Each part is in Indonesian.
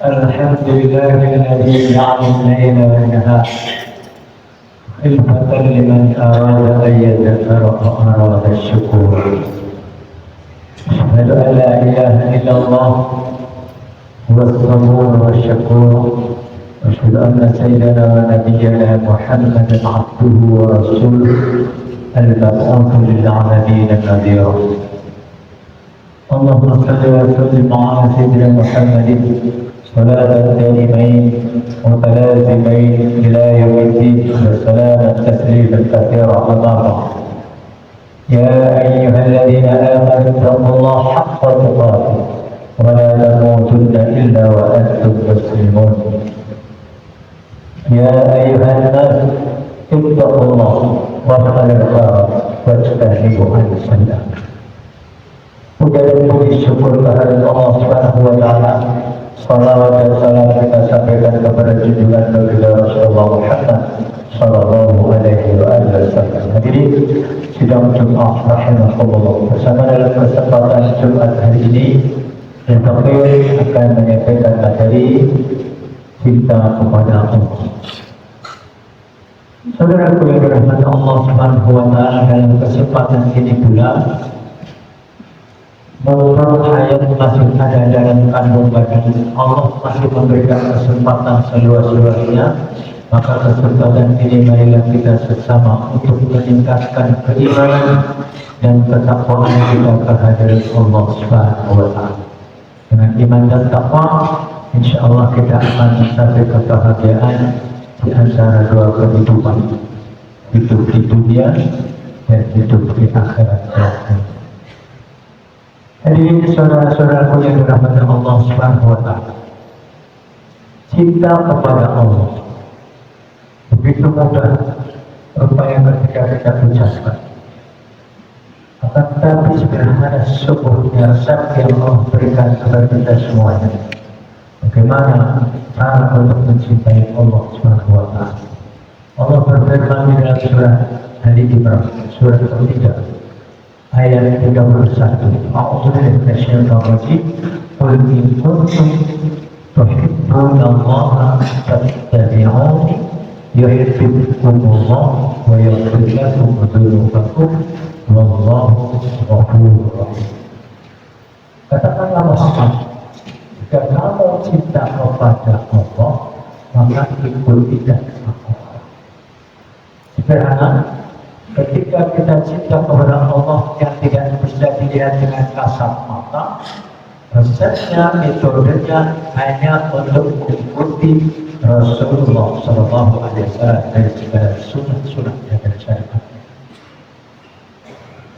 الحمد لله الذي جعل الليل والنهار خلفة لمن أراد أن يذكر وأراد الشكور. أشهد أن لا إله إلا الله هو الصبور والشكور. أشهد أن سيدنا ونبينا محمدا عبده ورسوله المبعوث للعالمين نذيرا. اللهم صل وسلم على سيدنا محمد صلاة دائمين متلازمين إلى يوم الدين وسلاما تسليما كثيرا. أما بعد، يا أيها الذين آمنوا اتقوا الله حق تقاته ولا تموتن إلا وأنتم مسلمون. يا أيها الناس اتقوا الله وافعلوا الخير واجتنبوا السيئات. Puja dan puji syukur kehadirat Allah Subhanahu wa Ta'ala. Salawat dan salam kita sampaikan kepada junjungan baginda Rasulullah Muhammad sallallahu alaihi wasallam. Hadirin sidang Jumat rahimahullah, bersama dalam kesempatan Jumat hari ini Al-Faqih akan menyampaikan materi cinta kepada Allah. Saudaraku yang dirahmati Allah Subhanahu wa Ta'ala, dalam kesempatan ini pula mumpung hayat masih ada dalam kandung badan, Allah masih memberikan kesempatan seluas-luasnya, maka kesempatan ini marilah kita sesama untuk meningkatkan keimanan dan ketakwaan kita kehadirat Allah Subhanahu wa Ta'ala. Dengan iman dan takwa, insya Allah kita akan mencapai kebahagiaan di antara dua kehidupan, hidup di dunia dan hidup di akhirat. Hadirin saudara-saudaraku yang dirahmati Allah Subhanahu wa Ta'ala, cinta kepada Allah begitu mudah rupanya ketika kita ucapkan, akan tetapi sebenarnya sesungguhnya resep yang Allah berikan kepada kita semuanya. Bagaimana cara untuk mencintai Allah Subhanahu wa Ta'ala? Allah berfirman di dalam surah Ali Imran, surah ketiga, ayat 31. A'udzubillahi minasyaitonir rajim. Qul in kuntum tuhibbunallaha fattabi'uni yuhibbukumullah wa yaghfir lakum dzunubakum wallahu ghafurur rahim. Katakanlah Muhammad, jika kamu cinta kepada Allah, maka ikutilah aku. Sederhana, ketika kita cinta kepada Allah yang tidak bisa dilihat dengan kasat mata, resepnya, metodenya hanya untuk mengikuti Rasulullah Sallallahu Alaihi Wasallam dari segala sunat-sunat dan syariatnya.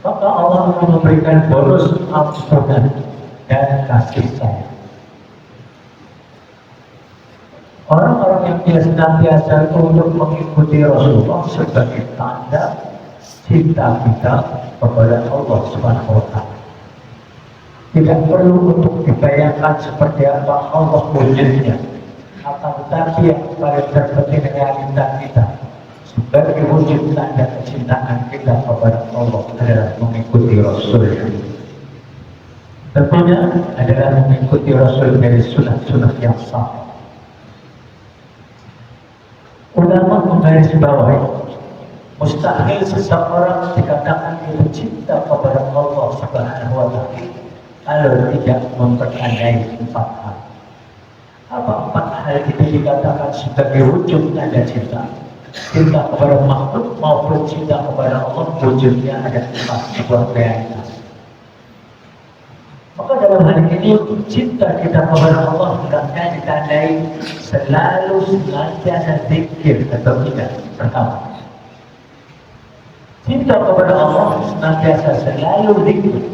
Maka Allah akan memberikan bonus ampunan dan kasih sayang. Orang-orang yang dia senantiasa untuk mengikuti Rasulullah sebagai tanda cinta kita kepada Allah Subhanahu wa Ta'ala. Tidak perlu untuk dibayangkan seperti apa Allah wujudnya, akan tetapi yang paling terpenting realita kita sebagai wujud tanda kecintaan kita kepada Allah adalah mengikuti Rasul. Tentunya adalah mengikuti Rasul dari sunat-sunat yang sah. Ulama menggarisbawahi, mustahil seseorang dikatakan dia cinta kepada Allah Subhanahu wa Ta'ala kalau tidak mempertandai 4 hal. Apa 4 hal itu dikatakan sebagai wujud tanda cinta? Cinta kepada makhluk maupun cinta kepada Allah, wujudnya ada 4 sebuah realitas. Maka dalam hal ini cinta kita kepada Allah hendaknya ditandai selalu senantiasa zikir atau tidak. Pertama, cinta kepada Allah senantiasa selalu zikir.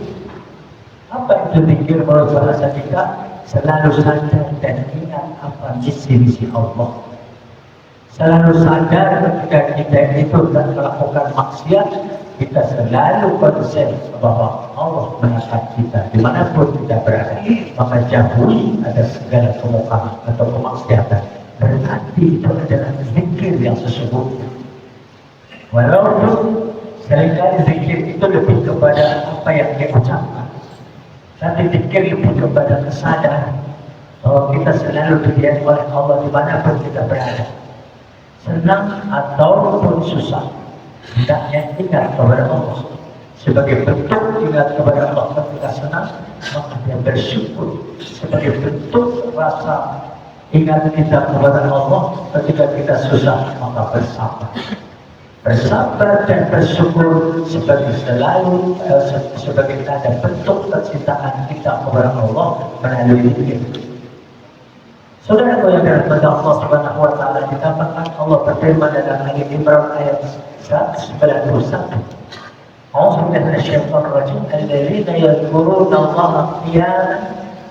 Apa itu zikir menurut bahasa kita? Selalu sadar dan ingat apa misi Allah. Selalu sadar ketika kita itu dan melakukan maksiat, kita selalu konsen bahwa Allah melihat kita dimanapun kita berada. Maka jauhi ada segala kemungkaran atau kemaksiatan. Berarti itu adalah zikir yang sesungguhnya. Walaupun seringkali zikir itu lebih kepada apa yang diucapkan, tapi zikir lebih kepada kesadaran bahwa kita selalu dilihat oleh Allah dimanapun kita berada, senang ataupun susah, hendaknya ingat kepada Allah. Sebagai bentuk ingat kepada Allah ketika senang, maka dia bersyukur. Sebagai bentuk rasa ingat kita kepada Allah ketika kita susah, maka bersabar. Bersabar dan bersyukur sebagai sebagai tanda bentuk kecintaan kita kepada Allah melalui zikir. Saudara yang dirahmati Allah Subhanahu wa taala, dikatakan Allah berfirman dalam Ali Imran ayat 191. أعوذ بالله من الشيطان الرجيم الذين يذكرون الله قياما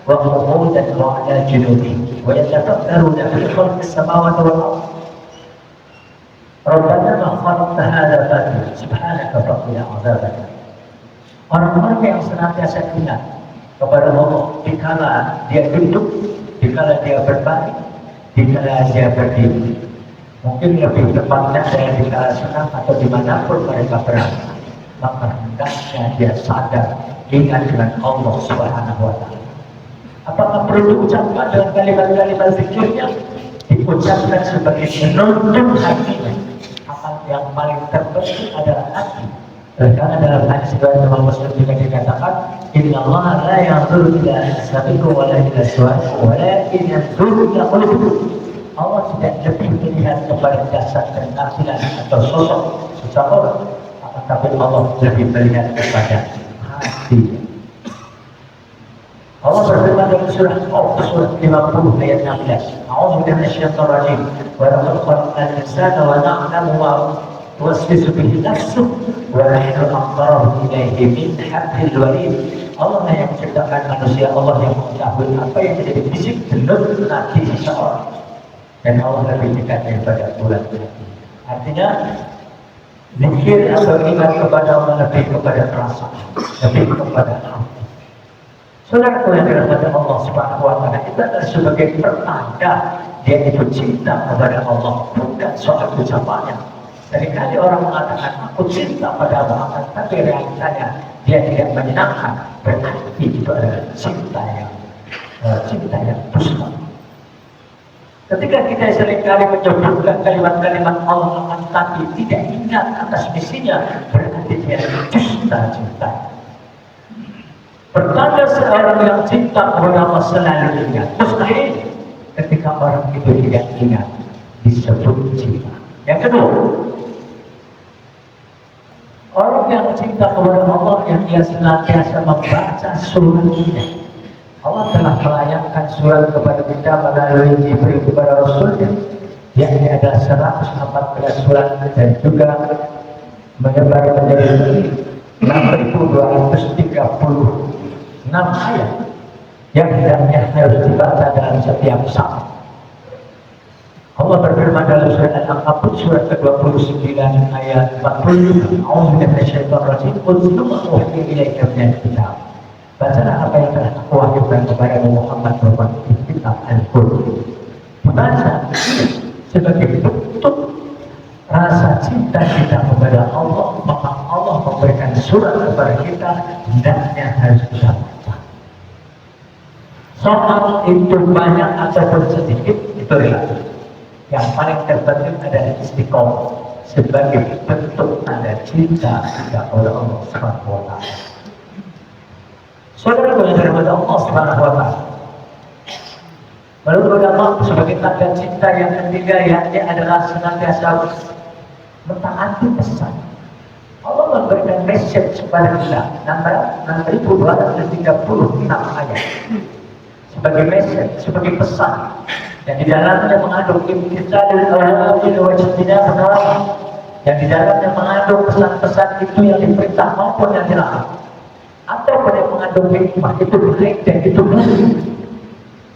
وقعودا وعلى جنوبهم ويتفكرون في خلق السماوات والأرض ربنا ما خلقت هذا باطلا سبحانك فقنا عذابك. Orang-orang yang senantiasa ingat kepada Allah dikala dia duduk, dikala dia berbaring, dikala dia berdiri. Mungkin lebih tepatnya saya dikala senang atau dimanapun mereka berada, maka hendaknya dia sadar ingat dengan Allah Subhanahu wa taala. Apakah perlu diucapkan dalam kalimat-kalimat zikirnya? Diucapkan sebagai penuntun hatinya. Amal yang paling terpenting adalah hati. Karena dalam hadis riwayat Imam Muslim juga dikatakan, Inna Allah la yanzuru ila ajsamikum wa la ila suwarikum walakin yanzuru ila qulubikum. Allah tidak lebih melihat kepada jasad dan tampilan atau sosok seseorang, tapi Allah lebih melihat kepada hati. Allah berfirman dalam surah surat 50 ayat 16. A'udzu billahi minasyaitonir rajim. Wa laqad khalaqnal insana wa na'lamu ma tuwaswisu bihi nafsuhu wa nahnu aqrabu ilayhi min hablil warid. Allah yang menciptakan manusia, Allah yang mengetahui apa yang menjadi bisik dalam hati seseorang. Dan Allah lebih dekat daripada bulan hati. Artinya zikir atau ingat kepada Allah lebih kepada perasaan, lebih kepada hati. Saudara yang dirahmati Allah Subhanahu wa taala, itu adalah sebagai pertanda dia itu cinta kepada Allah, bukan soal ucapannya. Seringkali orang mengatakan aku cinta pada Allah, tapi realitanya dia tidak menyenangkan. Berarti itu adalah cinta yang dusta. Ketika kita seringkali menyebutkan kalimat-kalimat Allah akan tapi tidak ingat atas misinya, berarti dia dusta cinta. Pertanda seorang yang cinta kepada Allah selalu ingat. Mustahil ketika orang itu tidak ingat disebut cinta. Yang kedua, orang yang cinta kepada Allah yang dia senantiasa membaca surat-Nya. Allah telah melayangkan surat kepada kita melalui Jibril kepada Rasulnya, yakni ada 114 surat dan juga menyebar menjadi 6.236 ayat yang hendaknya harus dibaca dalam setiap saat. Allah berfirman dalam surat Al-Ankabut surat ke-29 ayat 40. A'udzu billahi minasyaitonir rajim. Qul ma uhiya ilaika minal kitab. Bacalah apa yang telah aku wahyukan kepada Muhammad berupa kitab Al-Qur'an. Baca sebagai bentuk rasa cinta kita kepada Allah, maka Allah memberikan surat kepada kita, hendaknya harus kita baca. Soal itu banyak ataupun sedikit itu relatif. Yang paling terpenting adalah istiqomah sebagai bentuk tanda cinta kita kepada Allah Subhanahu wa taala. Saudara kepada Allah Subhanahu wa taala. Menurut ulama sebagai tanda cinta yang ketiga yakni adalah senantiasa mentaati pesan. Allah memberikan message kepada kita 6.236 ayat sebagai message, sebagai pesan, yang di dalamnya mengandung imtitsalul awamir wa ijtinabun nawahi, yang di dalamnya mengandung pesan-pesan itu yang diperintah maupun yang dilarang, atau yang mengandung hikmah itu baik dan itu buruk,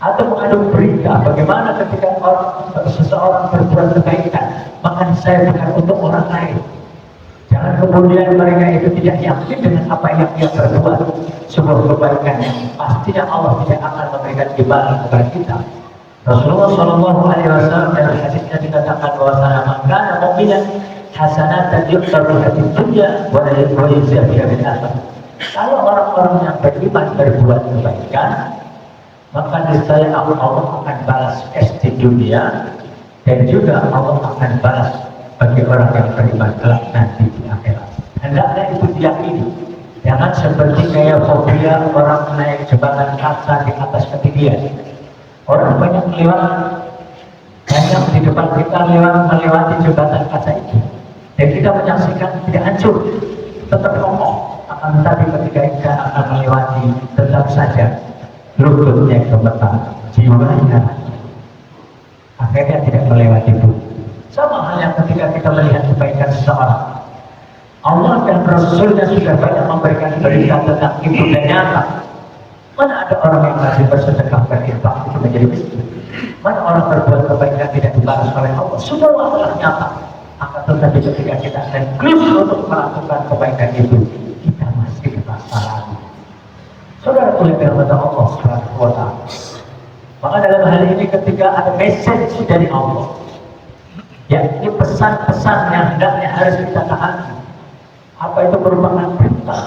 atau mengandung berita bagaimana ketika seseorang berbuat kebaikan maka saya bukan untuk orang lain. Jangan kemudian mereka itu tidak yakin dengan apa yang dia berbuat sebuah kebaikan yang pastinya Allah tidak akan memberikan imbalan kepada kita. Rasulullah Shallallahu Alaihi Wasallam dalam hadisnya dikatakan bahwasanya maka mu'minan hasanatan yuqtaru hadid dunya wa la yuzhiya bil akhirah. Kalau orang-orang yang beriman berbuat kebaikan, maka niscaya Allah akan balas cash di dunia, dan juga Allah akan balas bagi orang yang beriman kelak nanti di akhirat. Hendaknya itu diyakini. Jangan seperti kayak fobia orang naik jembatan kaca di atas ketinggian. Orang banyak di depan kita melewati jembatan kaca itu, dan kita menyaksikan tidak hancur, tetap kokoh. Akan tetapi ketika kita akan melewati, tetap saja lututnya gemetar, jiwanya akhirnya tidak melewati itu. Sama halnya ketika kita melihat kebaikan seseorang, Allah dan Rasulnya sudah banyak memberikan berita tentang itu dan nyata. Mana ada orang yang masih bersedekah berinfak itu menjadi miskin? Mana orang berbuat kebaikan tidak dibalas oleh Allah? Semua telah nyata. Akan tetapi ketika kita neglect untuk melakukan kebaikan itu, kita masih merasa ragu. Saudara kuliah firman Allah Subhanahu wa Ta'ala. Maka dalam hal ini ketika ada message dari Allah, yakni pesan-pesan yang hendaknya harus kita taati, apa itu merupakan perintah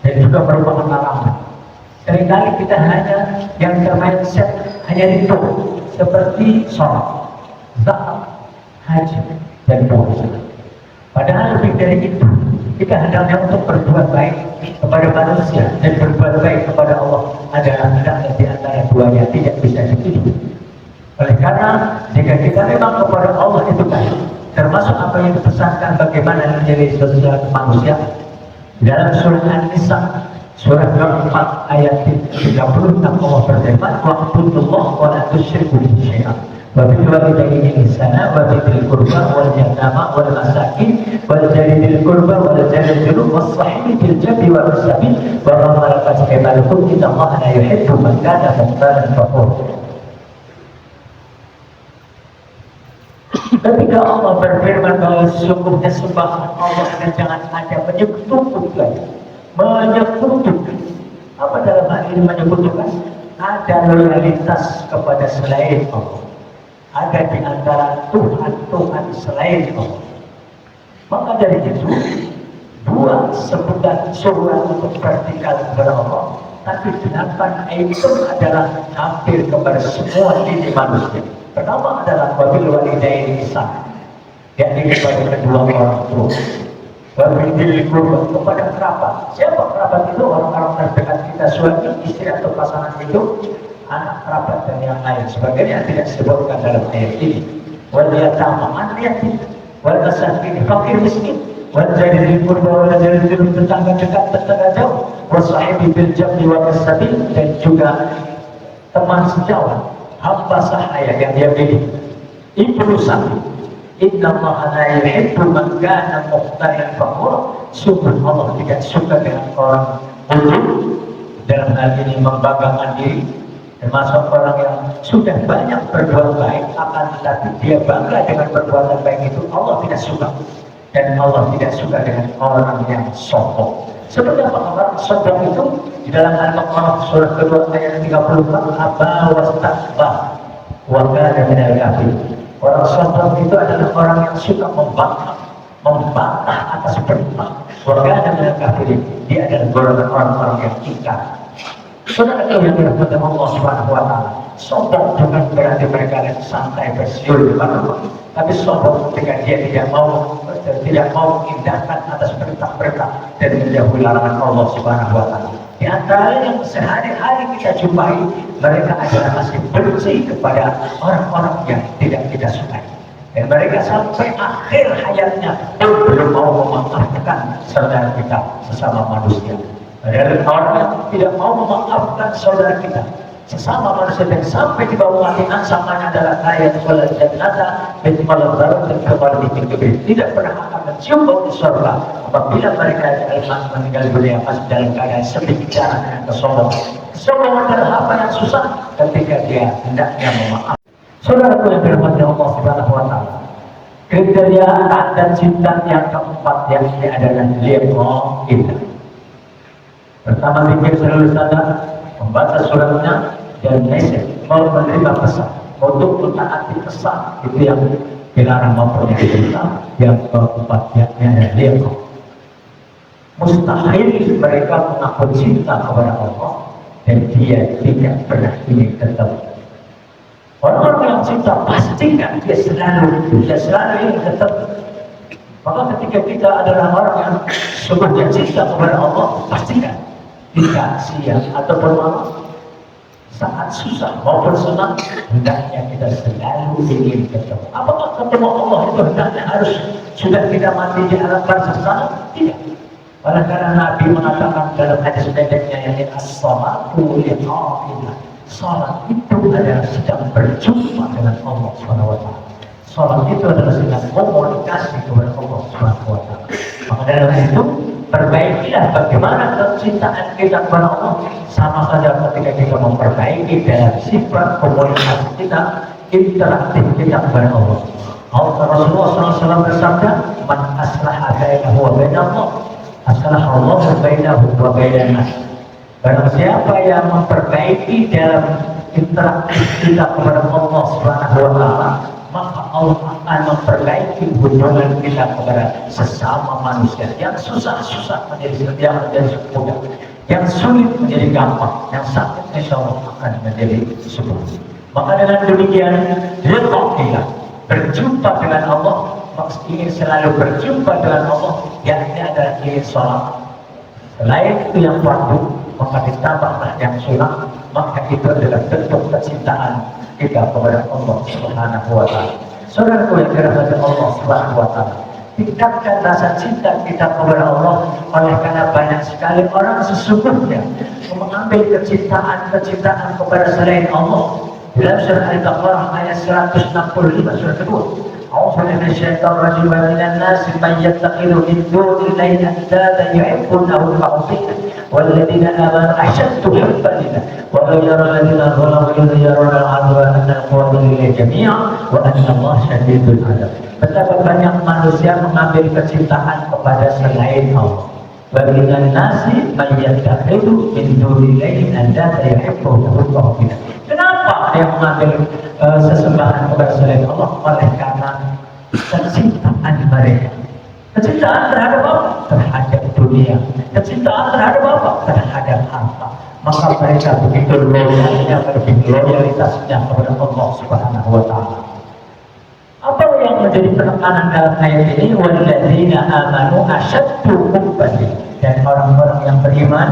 dan juga merupakan larangan. Seringkali kita hanya yang termindset hanya itu, seperti sholat, zakat, haji, dan puasa. Padahal lebih dari itu, kita hendaknya untuk berbuat baik kepada manusia dan berbuat baik kepada Allah adalah hendaknya di antara duanya tidak bisa dipilih. Oleh karena jika kita memang kepada Allah itu baik, termasuk apa yang dipesankan bagaimana menjadi sosial manusia dalam surah An-Nisa surah 4 ayat 36 Allah berfirman, wa'budullaha wa la tusyriku bihi syai'an wa bil walidayni ihsana wa dzil qurba wal yatama wal masakin wal jari dzil qurba wal jari dzunub was sahibi bil jambi wa sabil wa ma malakat aymanukum innallaha la yuhibbu man kana mukhtalan fakhur. Ketika Allah berfirman bahwa sesungguhnya sembahan Allah dan jangan ada menyekutukan. Apa dalam hal ini menyekutukan? Ada loyalitas kepada selain Allah. Ada di antara Tuhan selain Allah. Maka dari itu, dua sebutan surat untuk vertikal kepada Allah, tapi 8 item adalah hampir kepada semua diri manusia. Pertama adalah wabil walidaini ihsan, yakni kepada kedua orang tua. Wabil qurba, kepada kerabat. Siapa kerabat itu? Orang-orang terdekat kita, suami, istri atau pasangan itu, anak kerabat dan yang lain sebagainya tidak disebutkan dalam ayat ini. Wal yatama, anak yatim, wal masakin, fakir miskin, wal jari dzil qurba wal jari dzunub, tetangga dekat, tetangga jauh, was sahibi bil jambi wa sabil, dan juga teman sejawat, hamba sahaya yang dia miliki. Ibnu sabil, innallaha la yuhibbu man kana mukhtalan fakhur. Sungguh Allah tidak suka dengan orang ujub, dalam hal ini membanggakan diri, termasuk orang yang sudah banyak berbuat baik akan tetapi dia bangga dengan perbuatan baik itu. Allah tidak suka, dan Allah tidak suka dengan orang yang sombong. Sebenarnya orang sombong itu di dalam Al-Baqarah surah kedua ayat 34, aba wastakbar wa kana minal kafirin. Orang sombong itu adalah orang yang suka membantah atas perintah. Wa kana minal kafirin, dia adalah golongan orang-orang yang ingkar. Saudara yang dirahmati Allah Subhanahu wa Ta'ala, sombong bukan berarti mereka yang santai bersiul di mana-mana, tapi sombong ketika dia tidak mau mengindahkan atas perintah-perintah dan menjauhi larangan Allah Subhanahu wa Ta'ala. Di antara yang sehari-hari kita jumpai, mereka adalah masih benci kepada orang-orang yang tidak kita sukai, dan mereka sampai akhir hayatnya belum mau memaafkan saudara kita sesama manusia. Ada orang yang tidak mau memaafkan saudara kita sesama manusia, dan sampai di bawah mati ancamannya adalah ayat wala jannata mithqala dzarratin fil ardi tidak pernah akan mencium bau di surga apabila mereka meninggal dunia masih dalam keadaan sebicara dengan kesombongan. Kesombongan adalah apa yang susah ketika dia hendaknya memaafkan. Saudaraku yang dirahmati Allah Subhanahu wa Ta'ala, kriteria tanda cinta yang keempat yang ini adalah liqa kita. Pertama, pikir selalu sadar, membaca suratnya dan message, mau menerima pesan, untuk mentaati pesan, itu yang dilarang maupun yang diperintah. Yang keempat, yakni adalah liqa. Mustahil mereka mengaku cinta kepada Allah dan dia tidak pernah ingin ketemu. Orang-orang yang cinta pastikan dia selalu ingin ketemu. Maka ketika kita adalah orang yang sungguhnya cinta kepada Allah, pastikan tidak siang ataupun malam, saat susah maupun senang, hendaknya kita selalu ingin ketemu. Apakah ketemu Allah itu hendaknya harus sudah kita mati di alam barzakh sana? Tidak. Oleh karena Nabi mengatakan dalam hadis pendeknya yang as-salatu liqa'illah, salat itu adalah sedang berjumpa dengan Allah SWT. Salat itu adalah sedang komunikasi kepada Allah SWT. Maka dalam itu perbaikilah bagaimana kecintaan kita kepada Allah, sama saja ketika kita memperbaiki dalam sifat komunikasi kita, interaktif kita kepada Allah. Rasulullah SAW bersabda, "Man aslaha bainahu wa bainallah, aslaha Allah bainahu wa bainan." Barang siapa yang memperbaiki dalam interaktif kita kepada Allah Subhanahu wa taala, maka Allah akan memperbaiki hubungan kita kepada sesama manusia. Yang susah menjadi mudah, yang sulit menjadi gampang, yang sakit insya Allah akan menjadi sembuh. Maka dengan demikian, kita berjumpa dengan Allah, ingin selalu berjumpa dengan Allah, yakni adalah ingin sholat. Selain itu yang fardu, maka ditambahlah yang sunnah, maka itu adalah bentuk kecintaan kita kepada Allah Subhanahu wa taala. Saudaraku yang dirahmati Allah Subhanahu wa taala, tingkatkan rasa cinta kita kepada Allah, oleh karena banyak sekali orang sesungguhnya mengambil kecintaan kepada selain Allah. Dalam surah Al-Baqarah ayat 165 surah kedua, "A'udzu minasyaitonir rajim, minan nasi man yattakhidhu min dunillahi andadan yuhibbunahum ka'hubbillah walladzina amanu ashaddu hubban lillah wa ghayra alladzina zalamu yudhiruna al-'adwa anna al-quwwata lillahi jami'an wa anna Allaha syadidul 'adab." Betapa banyak manusia mengambil kecintaan kepada selain Allah. Bagian nasi man yattakhidhu min dunillahi andadan yuhibbunahum ka'hubbillah. Kenapa dia mengambil sesembahan kepada selain Allah? Oleh karena kecintaan mereka. Kecintaan terhadap apa? Terhadap dunia. Kecintaan terhadap apa? Terhadap harta. Maka mereka begitu loyalitasnya kepada Allah Subhanahu wa taala. Apa yang menjadi penekanan dalam ayat ini? Walladzina amanu asyaddu hubban lillah. Dan orang-orang yang beriman,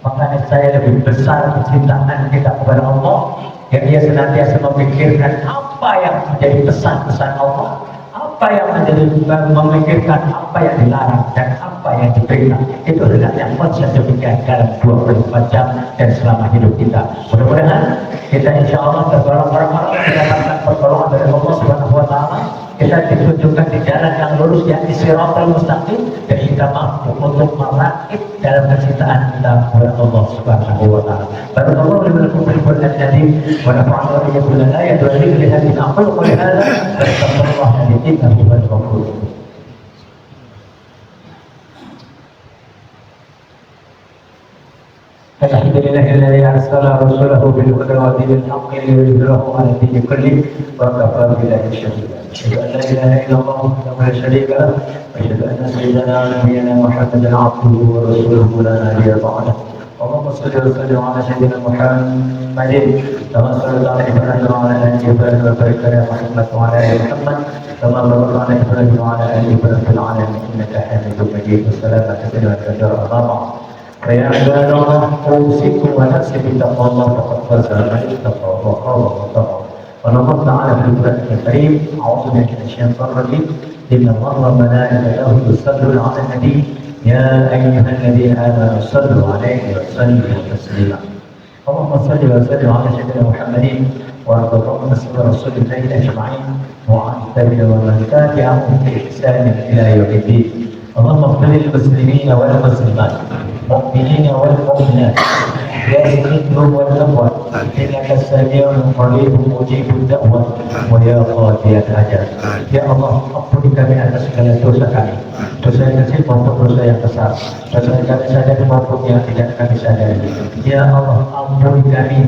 makanya saya lebih besar kecintaan kita kepada Allah, yang dia senantiasa memikirkan apa yang menjadi pesan-pesan Allah, apa yang menjadi memikirkan apa yang dilarang dan apa yang diperintah. Itu adalah yang konsep demikian dalam 24 jam dan selama hidup kita. Mudah-mudahan kita insya Allah tergolong orang-orang yang mendapatkan pertolongan dari Allah Subhanahu wa taala. Kita ditunjukkan di jalan yang lurus, yakni Shiratal Mustaqim, dan kita mampu untuk merakit dalam kecintaan kita kepada Allah Subhanahu wa taala. Barakallahu li wa lakum fil Qur'anil Karim wa nafa'ana wa iyyakum bil ayati wa dhikril hakim. Aqulu qawli hadza wa astaghfirullaha li wa lakum wal ghafur. الحمد لله الذي أرسل رسوله بالهدى ودين الحق ليظهره على الدين كله وكفى بالله شهيدا. أشهد أن لا إله إلا الله وحده لا شريك له وأشهد أن سيدنا ونبينا محمدا عبده ورسوله لا نبي بعده. اللهم صل وسلم على سيدنا محمد كما صليت على إبراهيم وعلى آل إبراهيم وبارك على محمد وعلى آل محمد كما باركت على إبراهيم وعلى آل إبراهيم في العالمين إنك حميد مجيد. والسلام كثيرا كثيرا أضافا. فيا عباد الله أوصيكم ونفسي بتقوى الله فقد فاز من اتقى وقام واتقى. ونظر تعالى في القرآن الكريم: أعوذ بالله من الشيطان الرجيم، إن الله وملائكته يصلون على النبي يا أيها الذين آمنوا صلوا عليه وسلموا تسليما. اللهم صل وسلم على سيدنا محمد وعلى آله رسول الله أجمعين وعلى التابعين ومن تبعهم بإحسان إلى يوم الدين. اللهم اغفر للمسلمين والمسلمات المؤمنين والمؤمنات الأحياء منهم والأموات إنك سميع قريب مجيب الدعوة ويا قاضي الحاجات. Ya Allah, ampuni kami atas segala dosa kami, dosa yang kecil maupun dosa yang besar, dosa yang kami sadari maupun yang tidak kami sadari. Ya Allah, ampuni kami,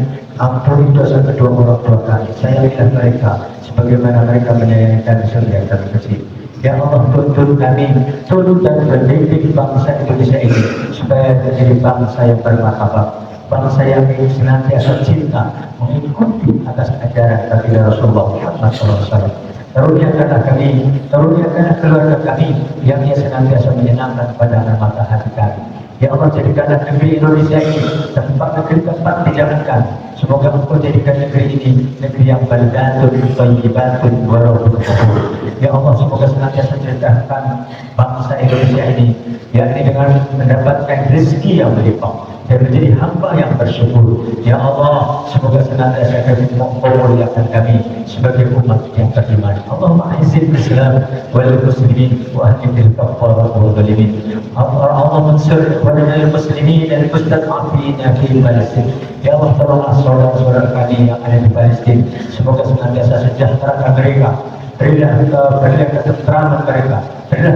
ampuni dosa kedua orang tua kami, sayangilah mereka sebagaimana mereka menyayangi kami sendiri kami kecil. Ya Allah, tuntun kami, tuntun dan mendidik bangsa Indonesia ini supaya menjadi bangsa yang bermartabat, bangsa yang senantiasa cinta mengikuti atas ajaran baginda Rasulullah Muhammad SAW. Karuniakanlah kami, karuniakanlah keluarga kami yang senantiasa menyenangkan pandangan mata hati kami. Ya Allah, jadikanlah negeri Indonesia ini negeri tempat dijalankan. Semoga Engkau jadikan negeri ini negeri yang baldatun, thayyibatun, warahmatullahi wabarakatuh. Ya Allah, semoga senantiasa ceritakan bangsa Indonesia ini, yakni dengan mendapatkan rezeki yang berlimpah dan menjadi hamba yang bersyukur. Ya Allah, semoga senantiasa kami memuliakan kami sebagai umat yang beriman. Allahumma a'izzil Islam wal muslimin wa ahlimil kafarat wal zalimin. Allah mansur ikhwanana al-muslimin dan mustad'afin fi Palestin. Ya Allah, tolonglah saudara-saudara kami yang ada di Palestin. Semoga senantiasa sejahtera mereka. Berilah ketentraman mereka. Berilah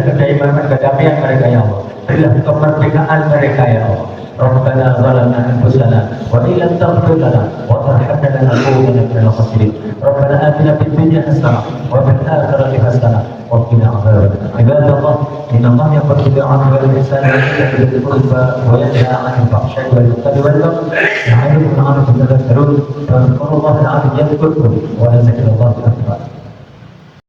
kedamaian mereka ya Allah. Berilah kemerdekaan mereka ya Allah. Rabbana zalamna anfusana wa in lam taghfir lana wa tarhamna lanakunanna minal khasirin. Rabbana atina fid dunya hasanah wa fil akhirati hasanah wa qina adzaban nar. Ibadallah, inna Allaha ya'muru bil 'adli wal ihsani wa ita'i dzil qurba wa yanha 'anil fahsya'i wal munkari wal baghi ya'idukum la'allakum tadhakkarun. Fadhkurullaha al-'azim yadhkurkum wa la zikrullahi akbar.